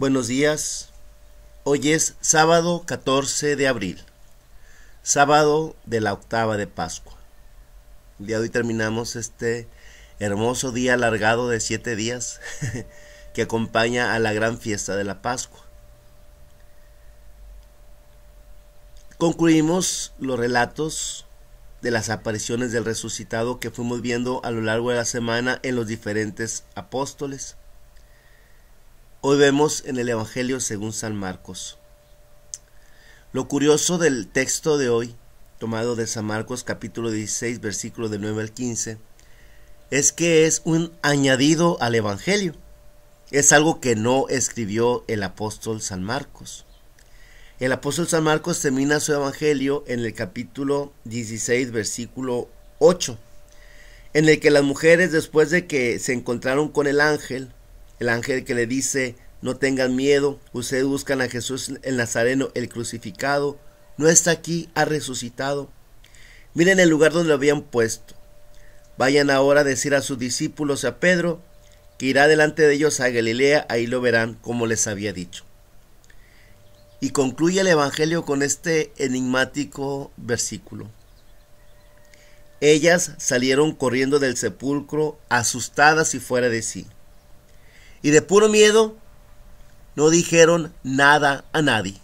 Buenos días. Hoy es sábado 14 de abril, sábado de la octava de Pascua. El día de hoy terminamos este hermoso día alargado de 7 días que acompaña a la gran fiesta de la Pascua. Concluimos los relatos de las apariciones del resucitado que fuimos viendo a lo largo de la semana en los diferentes apóstoles. Hoy vemos en el Evangelio según San Marcos. Lo curioso del texto de hoy, tomado de San Marcos capítulo 16, versículo del 9 al 15, es que es un añadido al Evangelio. Es algo que no escribió el apóstol San Marcos. El apóstol San Marcos termina su Evangelio en el capítulo 16, versículo 8, en el que las mujeres, después de que se encontraron con el ángel que le dice: no tengan miedo, ustedes buscan a Jesús el Nazareno, el crucificado, no está aquí, ha resucitado. Miren el lugar donde lo habían puesto. Vayan ahora a decir a sus discípulos, a Pedro, que irá delante de ellos a Galilea, ahí lo verán como les había dicho. Y concluye el Evangelio con este enigmático versículo. Ellas salieron corriendo del sepulcro, asustadas y fuera de sí. Y de puro miedo no dijeron nada a nadie.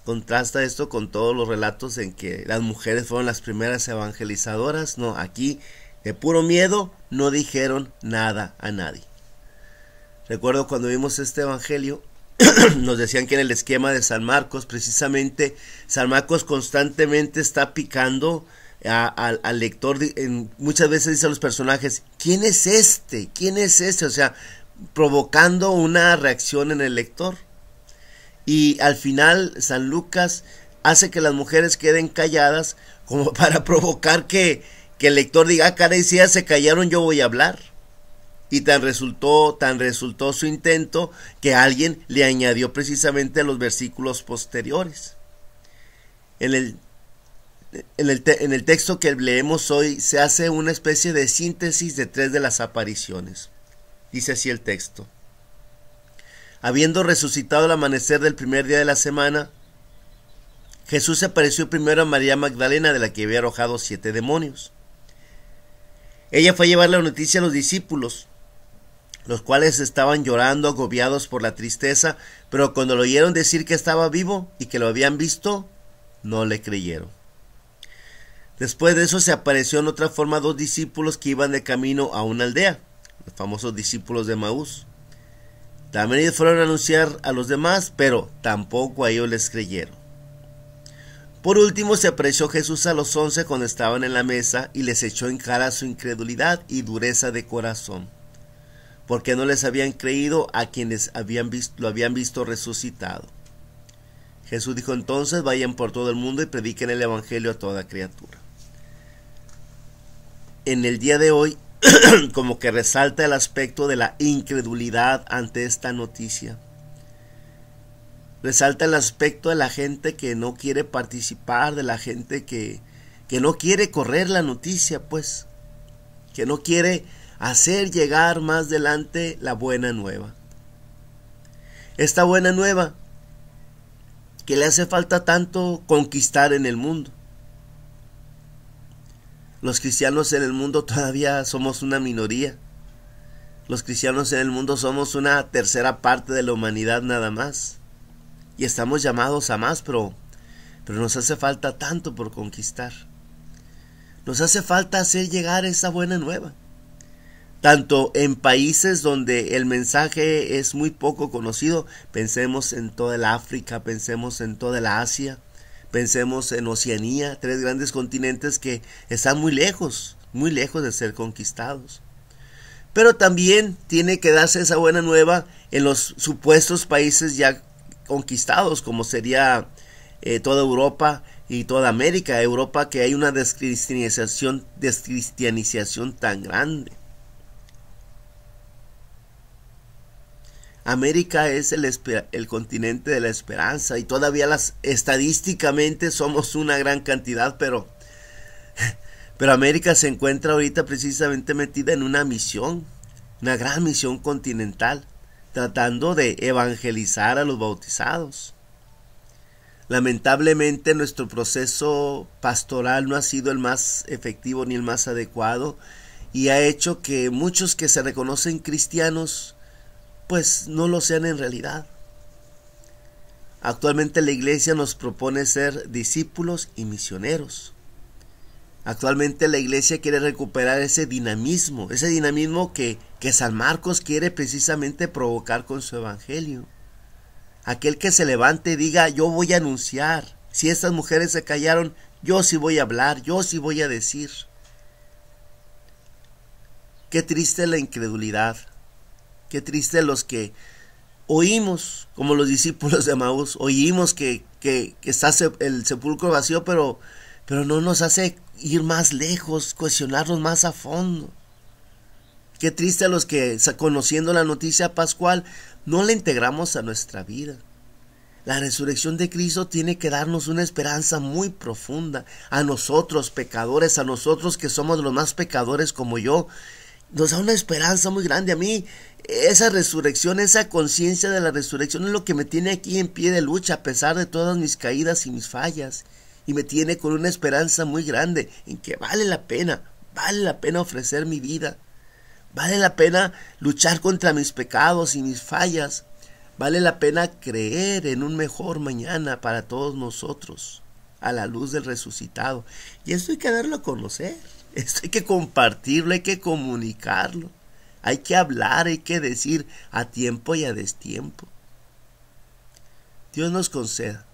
Contrasta esto con todos los relatos en que las mujeres fueron las primeras evangelizadoras. No, aquí de puro miedo no dijeron nada a nadie. Recuerdo cuando vimos este evangelio, nos decían que en el esquema de San Marcos, precisamente, San Marcos constantemente está picando al lector. Muchas veces dice a los personajes: ¿quién es este? ¿Quién es este? O sea, provocando una reacción en el lector. Y al final San Lucas hace que las mujeres queden calladas, como para provocar que el lector diga: ah, caray, si ya se callaron, yo voy a hablar. Y tan resultó su intento que alguien le añadió precisamente los versículos posteriores. En el texto que leemos hoy se hace una especie de síntesis de 3 de las apariciones. Dice así el texto: habiendo resucitado al amanecer del primer día de la semana, Jesús se apareció primero a María Magdalena, de la que había arrojado 7 demonios. Ella fue a llevar la noticia a los discípulos, los cuales estaban llorando, agobiados por la tristeza, pero cuando lo oyeron decir que estaba vivo y que lo habían visto, no le creyeron. Después de eso se apareció en otra forma 2 discípulos que iban de camino a una aldea, los famosos discípulos de Emaús. También ellos fueron a anunciar a los demás, pero tampoco a ellos les creyeron. Por último se apareció Jesús a los 11 cuando estaban en la mesa y les echó en cara su incredulidad y dureza de corazón, porque no les habían creído a quienes lo habían visto resucitado. Jesús dijo entonces: vayan por todo el mundo y prediquen el evangelio a toda criatura. En el día de hoy, como que resalta el aspecto de la incredulidad ante esta noticia. Resalta el aspecto de la gente que no quiere participar, de la gente que no quiere correr la noticia, pues, que no quiere hacer llegar más adelante la buena nueva. Esta buena nueva que le hace falta tanto conquistar en el mundo. Los cristianos en el mundo todavía somos una minoría. Los cristianos en el mundo somos una tercera parte de la humanidad nada más. Y estamos llamados a más, pero nos hace falta tanto por conquistar. Nos hace falta hacer llegar esa buena nueva. Tanto en países donde el mensaje es muy poco conocido, pensemos en toda el África, pensemos en toda la Asia, pensemos en Oceanía, 3 grandes continentes que están muy lejos de ser conquistados. Pero también tiene que darse esa buena nueva en los supuestos países ya conquistados, como sería toda Europa y toda América. Europa, que hay una descristianización tan grande. América es el continente de la esperanza y todavía estadísticamente somos una gran cantidad, pero América se encuentra ahorita precisamente metida en una misión una gran misión continental, tratando de evangelizar a los bautizados. Lamentablemente nuestro proceso pastoral no ha sido el más efectivo ni el más adecuado y ha hecho que muchos que se reconocen cristianos pues no lo sean en realidad. Actualmente la iglesia nos propone ser discípulos y misioneros. Actualmente la iglesia quiere recuperar ese dinamismo que San Marcos quiere precisamente provocar con su evangelio. Aquel que se levante y diga, yo voy a anunciar. Si estas mujeres se callaron, yo sí voy a hablar, yo sí voy a decir. Qué triste la incredulidad. Qué triste los que oímos, como los discípulos de Emaús, oímos que está el sepulcro vacío, pero no nos hace ir más lejos, cuestionarnos más a fondo. Qué triste a los que, conociendo la noticia pascual, no la integramos a nuestra vida. La resurrección de Cristo tiene que darnos una esperanza muy profunda. A nosotros, pecadores, a nosotros que somos los más pecadores como yo, nos da una esperanza muy grande. A mí, esa resurrección, esa conciencia de la resurrección es lo que me tiene aquí en pie de lucha, a pesar de todas mis caídas y mis fallas. Y me tiene con una esperanza muy grande en que vale la pena ofrecer mi vida. Vale la pena luchar contra mis pecados y mis fallas. Vale la pena creer en un mejor mañana para todos nosotros, a la luz del resucitado. Y esto hay que darlo a conocer. Esto hay que compartirlo, hay que comunicarlo. Hay que hablar, hay que decir a tiempo y a destiempo. Dios nos conceda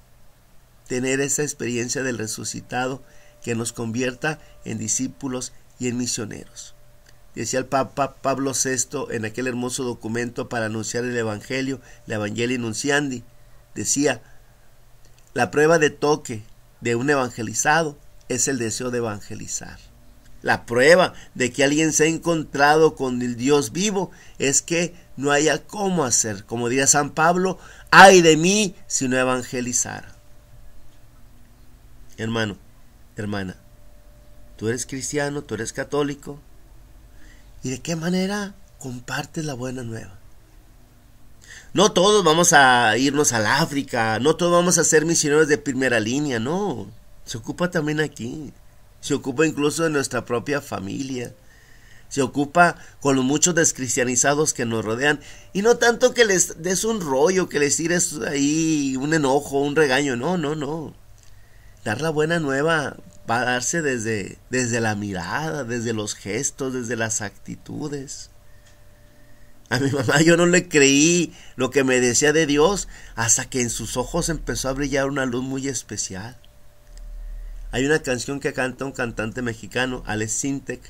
tener esa experiencia del resucitado que nos convierta en discípulos y en misioneros. Decía el Papa Pablo VI en aquel hermoso documento para anunciar el Evangelio, la Evangelii Nunciandi, decía, la prueba de toque de un evangelizado es el deseo de evangelizar. La prueba de que alguien se ha encontrado con el Dios vivo es que no haya cómo hacer. Como diría San Pablo, ay de mí si no evangelizara. Hermano, hermana, tú eres cristiano, tú eres católico. ¿Y de qué manera compartes la buena nueva? No todos vamos a irnos al África, no todos vamos a ser misioneros de primera línea, no. Se ocupa también aquí. Se ocupa incluso de nuestra propia familia. Se ocupa con los muchos descristianizados que nos rodean. Y no tanto que les des un rollo, que les tires ahí un enojo, un regaño. No. Dar la buena nueva va a darse desde la mirada, desde los gestos, desde las actitudes. A mi mamá yo no le creí lo que me decía de Dios hasta que en sus ojos empezó a brillar una luz muy especial. Hay una canción que canta un cantante mexicano, Alex Sintek,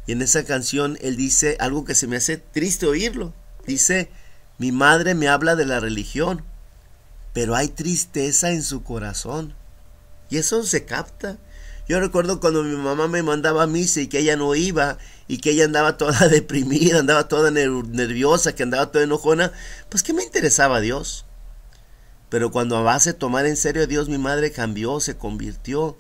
y en esa canción él dice algo que se me hace triste oírlo. Dice, mi madre me habla de la religión, pero hay tristeza en su corazón. Y eso se capta. Yo recuerdo cuando mi mamá me mandaba a misa y que ella no iba, y que ella andaba toda deprimida, andaba toda nerviosa, que andaba toda enojona, pues ¿qué me interesaba Dios? Pero cuando a base de tomar en serio a Dios, mi madre cambió, se convirtió.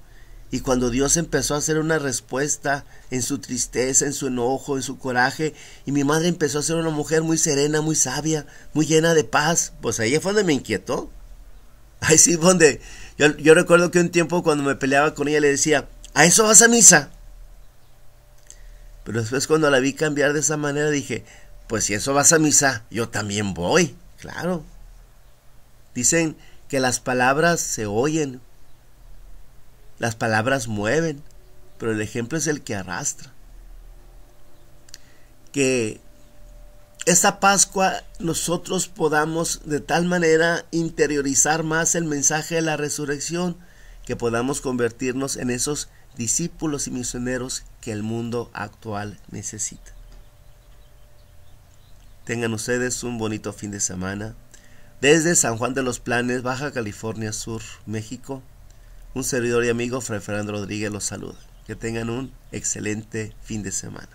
Y cuando Dios empezó a hacer una respuesta en su tristeza, en su enojo, en su coraje, y mi madre empezó a ser una mujer muy serena, muy sabia, muy llena de paz, pues ahí fue donde me inquietó. Ahí sí, donde yo recuerdo que un tiempo cuando me peleaba con ella le decía, ¿a eso vas a misa? Pero después cuando la vi cambiar de esa manera dije, pues si eso vas a misa, yo también voy, claro. Dicen que las palabras se oyen, las palabras mueven, pero el ejemplo es el que arrastra. Que esta Pascua nosotros podamos de tal manera interiorizar más el mensaje de la resurrección, que podamos convertirnos en esos discípulos y misioneros que el mundo actual necesita. Tengan ustedes un bonito fin de semana. Desde San Juan de los Planes, Baja California Sur, México, un servidor y amigo, Fray Fernando Rodríguez, los saluda. Que tengan un excelente fin de semana.